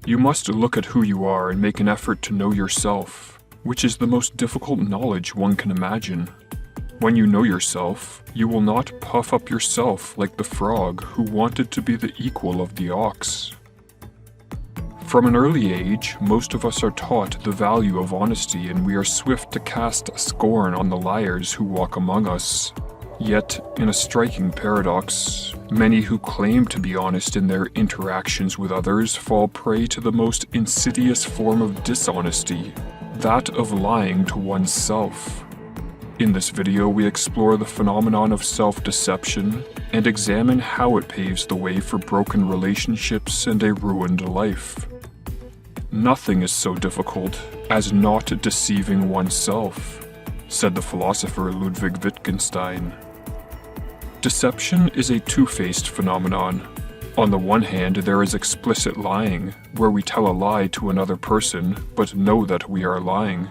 You must look at who you are and make an effort to know yourself, which is the most difficult knowledge one can imagine. When you know yourself, you will not puff up yourself like the frog who wanted to be the equal of the ox. From an early age, most of us are taught the value of honesty, and we are swift to cast scorn on the liars who walk among us. Yet, in a striking paradox, many who claim to be honest in their interactions with others fall prey to the most insidious form of dishonesty, that of lying to oneself. In this video, we explore the phenomenon of self-deception and examine how it paves the way for broken relationships and a ruined life. Nothing is so difficult as not deceiving oneself, said the philosopher Ludwig Wittgenstein. Deception is a two-faced phenomenon. On the one hand, there is explicit lying, where we tell a lie to another person but know that we are lying.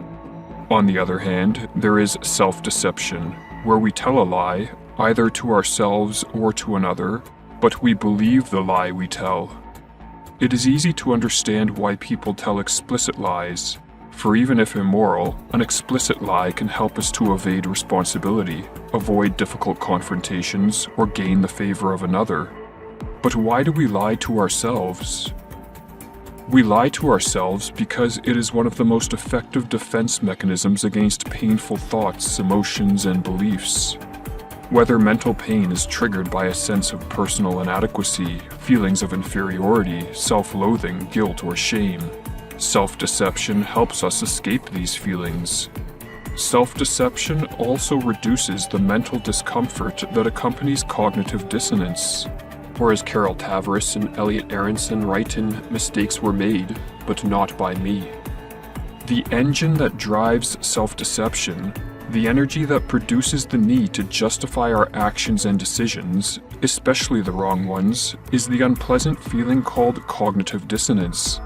On the other hand, there is self-deception, where we tell a lie, either to ourselves or to another, but we believe the lie we tell. It is easy to understand why people tell explicit lies, for even if immoral, an explicit lie can help us to evade responsibility, avoid difficult confrontations, or gain the favor of another. But why do we lie to ourselves? We lie to ourselves because it is one of the most effective defense mechanisms against painful thoughts, emotions, and beliefs. Whether mental pain is triggered by a sense of personal inadequacy, feelings of inferiority, self-loathing, guilt, or shame, self-deception helps us escape these feelings. Self-deception also reduces the mental discomfort that accompanies cognitive dissonance. Or as Carol Tavris and Elliot Aronson write in Mistakes Were Made, but Not by Me. The engine that drives self-deception, the energy that produces the need to justify our actions and decisions, especially the wrong ones, is the unpleasant feeling called cognitive dissonance.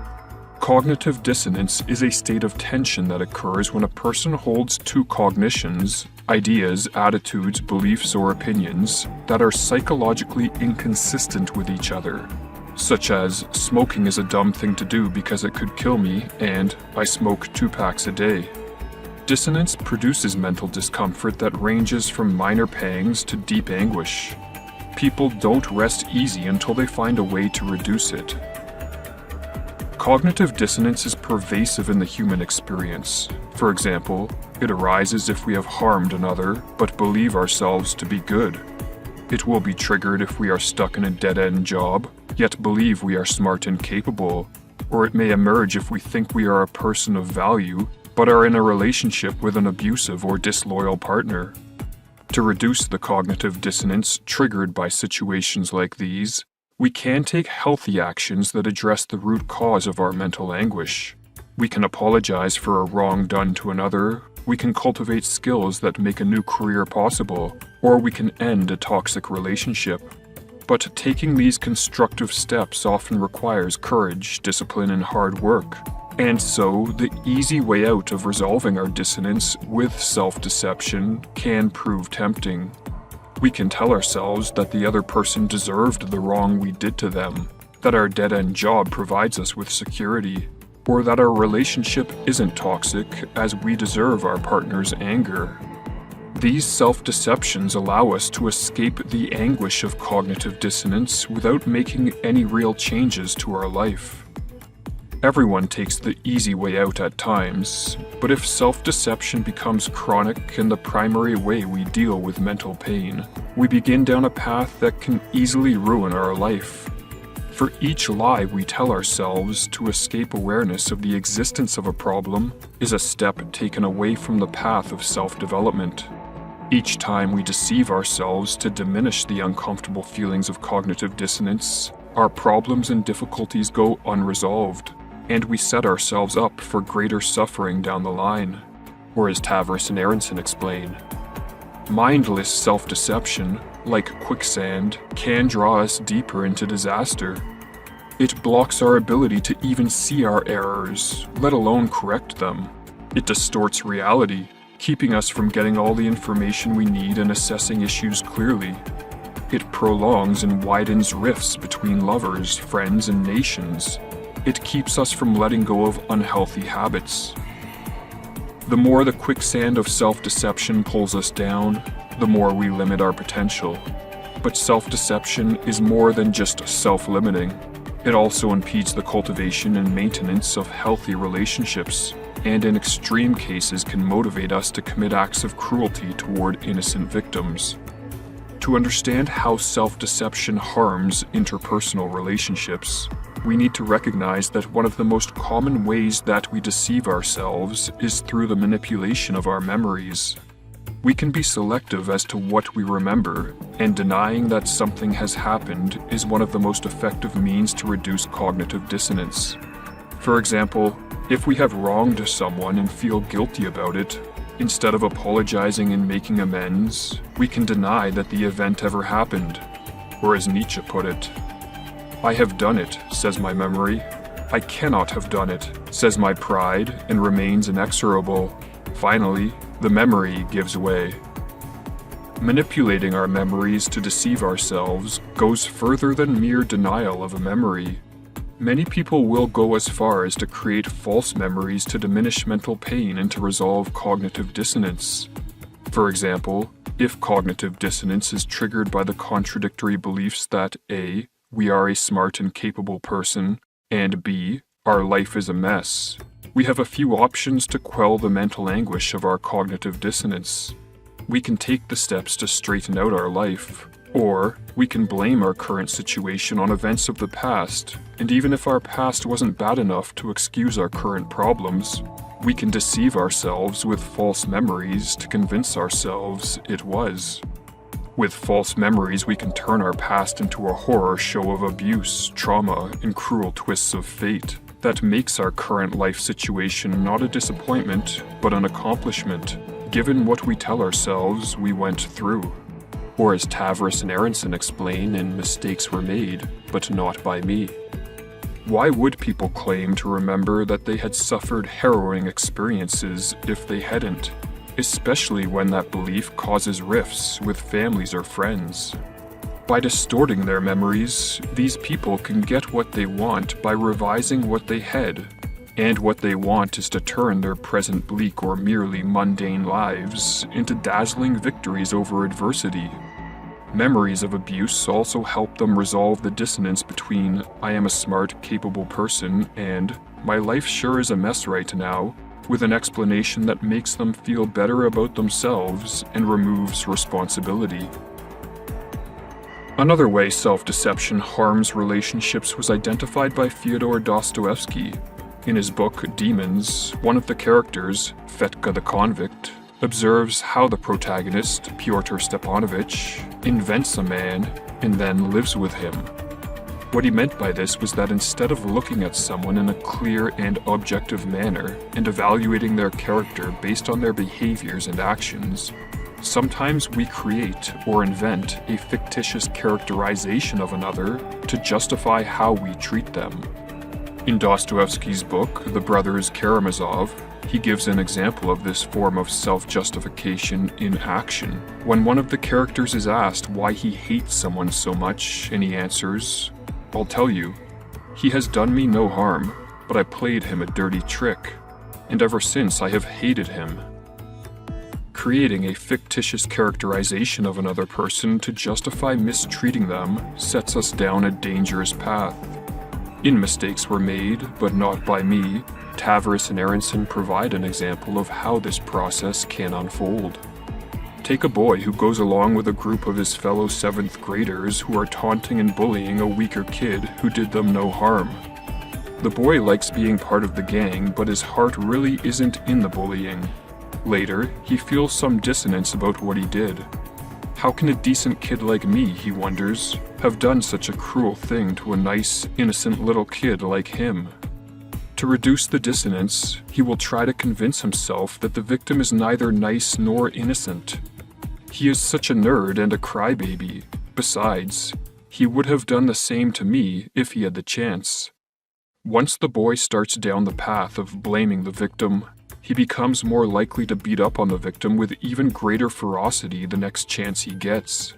Cognitive dissonance is a state of tension that occurs when a person holds two cognitions, ideas, attitudes, beliefs, or opinions that are psychologically inconsistent with each other, such as smoking is a dumb thing to do because it could kill me, and I smoke 2 packs a day. Dissonance produces mental discomfort that ranges from minor pangs to deep anguish. People don't rest easy until they find a way to reduce it. Cognitive dissonance is pervasive in the human experience. For example, it arises if we have harmed another but believe ourselves to be good. It will be triggered if we are stuck in a dead-end job, yet believe we are smart and capable, or it may emerge if we think we are a person of value but are in a relationship with an abusive or disloyal partner. To reduce the cognitive dissonance triggered by situations like these, we can take healthy actions that address the root cause of our mental anguish. We can apologize for a wrong done to another, we can cultivate skills that make a new career possible, or we can end a toxic relationship. But taking these constructive steps often requires courage, discipline, and hard work. And so, the easy way out of resolving our dissonance with self-deception can prove tempting. We can tell ourselves that the other person deserved the wrong we did to them, that our dead-end job provides us with security, or that our relationship isn't toxic as we deserve our partner's anger. These self-deceptions allow us to escape the anguish of cognitive dissonance without making any real changes to our life. Everyone takes the easy way out at times, but if self-deception becomes chronic and the primary way we deal with mental pain, we begin down a path that can easily ruin our life. For each lie we tell ourselves to escape awareness of the existence of a problem is a step taken away from the path of self-development. Each time we deceive ourselves to diminish the uncomfortable feelings of cognitive dissonance, our problems and difficulties go unresolved, and we set ourselves up for greater suffering down the line. Or as Tavris and Aronson explain, mindless self-deception, like quicksand, can draw us deeper into disaster. It blocks our ability to even see our errors, let alone correct them. It distorts reality, keeping us from getting all the information we need and assessing issues clearly. It prolongs and widens rifts between lovers, friends, and nations. It keeps us from letting go of unhealthy habits. The more the quicksand of self-deception pulls us down, the more we limit our potential. But self-deception is more than just self-limiting. It also impedes the cultivation and maintenance of healthy relationships, and in extreme cases can motivate us to commit acts of cruelty toward innocent victims. To understand how self-deception harms interpersonal relationships, we need to recognize that one of the most common ways that we deceive ourselves is through the manipulation of our memories. We can be selective as to what we remember, and denying that something has happened is one of the most effective means to reduce cognitive dissonance. For example, if we have wronged someone and feel guilty about it, instead of apologizing and making amends, we can deny that the event ever happened. Or as Nietzsche put it, "I have done it," says my memory. "I cannot have done it," says my pride, and remains inexorable. Finally, the memory gives way. Manipulating our memories to deceive ourselves goes further than mere denial of a memory. Many people will go as far as to create false memories to diminish mental pain and to resolve cognitive dissonance. For example, if cognitive dissonance is triggered by the contradictory beliefs that A, we are a smart and capable person, and B, our life is a mess, we have a few options to quell the mental anguish of our cognitive dissonance. We can take the steps to straighten out our life, or we can blame our current situation on events of the past, and even if our past wasn't bad enough to excuse our current problems, we can deceive ourselves with false memories to convince ourselves it was. With false memories, we can turn our past into a horror show of abuse, trauma, and cruel twists of fate that makes our current life situation not a disappointment, but an accomplishment, given what we tell ourselves we went through. Or as Tavris and Aronson explain in Mistakes Were Made, but Not by Me. Why would people claim to remember that they had suffered harrowing experiences if they hadn't? Especially when that belief causes rifts with families or friends. By distorting their memories, these people can get what they want by revising what they had. And what they want is to turn their present bleak or merely mundane lives into dazzling victories over adversity. Memories of abuse also help them resolve the dissonance between "I am a smart, capable person" and "my life sure is a mess right now," with an explanation that makes them feel better about themselves and removes responsibility. Another way self-deception harms relationships was identified by Fyodor Dostoevsky. In his book Demons, one of the characters, Fetka the convict, observes how the protagonist, Pyotr Stepanovich, invents a man and then lives with him. What he meant by this was that instead of looking at someone in a clear and objective manner and evaluating their character based on their behaviors and actions, sometimes we create or invent a fictitious characterization of another to justify how we treat them. In Dostoevsky's book, The Brothers Karamazov, he gives an example of this form of self-justification in action. When one of the characters is asked why he hates someone so much, and he answers, "I'll tell you, he has done me no harm, but I played him a dirty trick, and ever since I have hated him." Creating a fictitious characterization of another person to justify mistreating them sets us down a dangerous path. In Mistakes Were Made, but Not by Me, Tavris and Aronson provide an example of how this process can unfold. Take a boy who goes along with a group of his fellow 7th graders who are taunting and bullying a weaker kid who did them no harm. The boy likes being part of the gang, but his heart really isn't in the bullying. Later, he feels some dissonance about what he did. How can a decent kid like me, he wonders, have done such a cruel thing to a nice, innocent little kid like him? To reduce the dissonance, he will try to convince himself that the victim is neither nice nor innocent. He is such a nerd and a crybaby. Besides, he would have done the same to me if he had the chance. Once the boy starts down the path of blaming the victim, he becomes more likely to beat up on the victim with even greater ferocity the next chance he gets.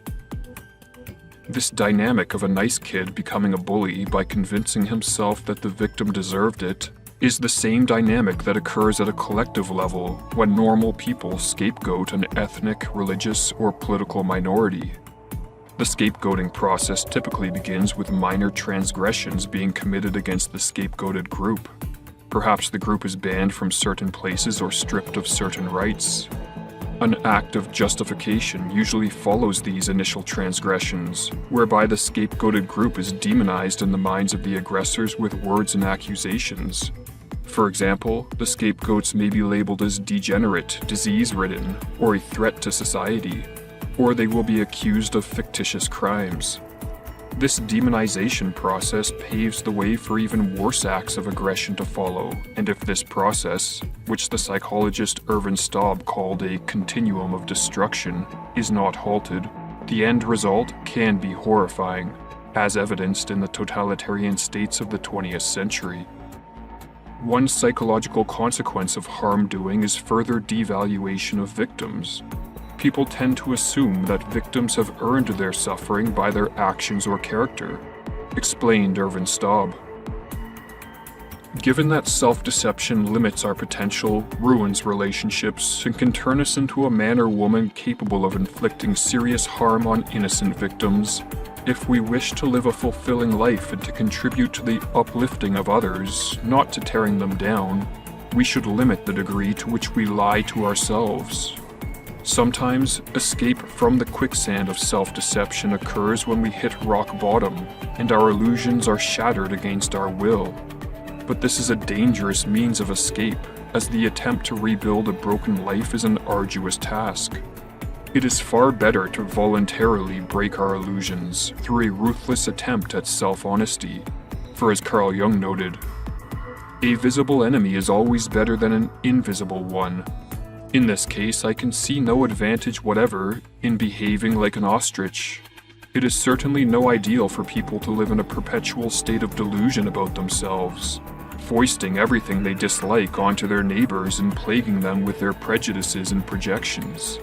This dynamic of a nice kid becoming a bully by convincing himself that the victim deserved it is the same dynamic that occurs at a collective level when normal people scapegoat an ethnic, religious, or political minority. The scapegoating process typically begins with minor transgressions being committed against the scapegoated group. Perhaps the group is banned from certain places or stripped of certain rights. An act of justification usually follows these initial transgressions, whereby the scapegoated group is demonized in the minds of the aggressors with words and accusations. For example, the scapegoats may be labeled as degenerate, disease-ridden, or a threat to society, or they will be accused of fictitious crimes. This demonization process paves the way for even worse acts of aggression to follow, and if this process, which the psychologist Ervin Staub called a continuum of destruction, is not halted, the end result can be horrifying, as evidenced in the totalitarian states of the 20th century. One psychological consequence of harm doing is further devaluation of victims. People tend to assume that victims have earned their suffering by their actions or character, explained Ervin Staub. Given that self-deception limits our potential, ruins relationships, and can turn us into a man or woman capable of inflicting serious harm on innocent victims, if we wish to live a fulfilling life and to contribute to the uplifting of others, not to tearing them down, we should limit the degree to which we lie to ourselves. Sometimes, escape from the quicksand of self-deception occurs when we hit rock bottom, and our illusions are shattered against our will. But this is a dangerous means of escape, as the attempt to rebuild a broken life is an arduous task. It is far better to voluntarily break our illusions through a ruthless attempt at self-honesty, for as Carl Jung noted, "A visible enemy is always better than an invisible one. In this case, I can see no advantage whatever in behaving like an ostrich. It is certainly no ideal for people to live in a perpetual state of delusion about themselves, foisting everything they dislike onto their neighbors and plaguing them with their prejudices and projections."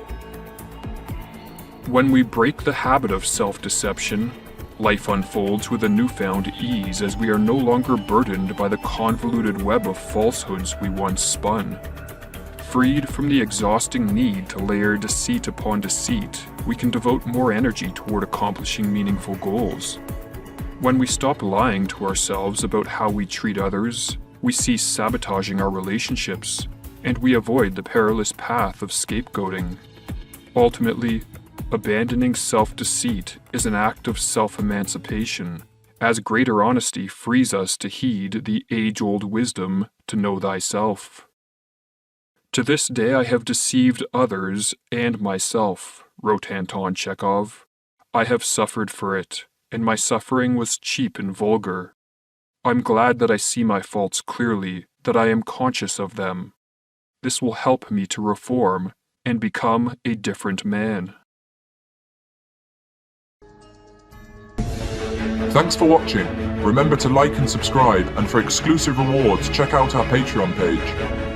When we break the habit of self-deception, life unfolds with a newfound ease as we are no longer burdened by the convoluted web of falsehoods we once spun. Freed from the exhausting need to layer deceit upon deceit, we can devote more energy toward accomplishing meaningful goals. When we stop lying to ourselves about how we treat others, we cease sabotaging our relationships, and we avoid the perilous path of scapegoating. Ultimately, abandoning self-deceit is an act of self-emancipation, as greater honesty frees us to heed the age-old wisdom to know thyself. "To this day I have deceived others and myself," wrote Anton Chekhov. "I have suffered for it, and my suffering was cheap and vulgar. I'm glad that I see my faults clearly, that I am conscious of them. This will help me to reform and become a different man." Thanks for watching. Remember to like and subscribe, and for exclusive rewards check out our Patreon page.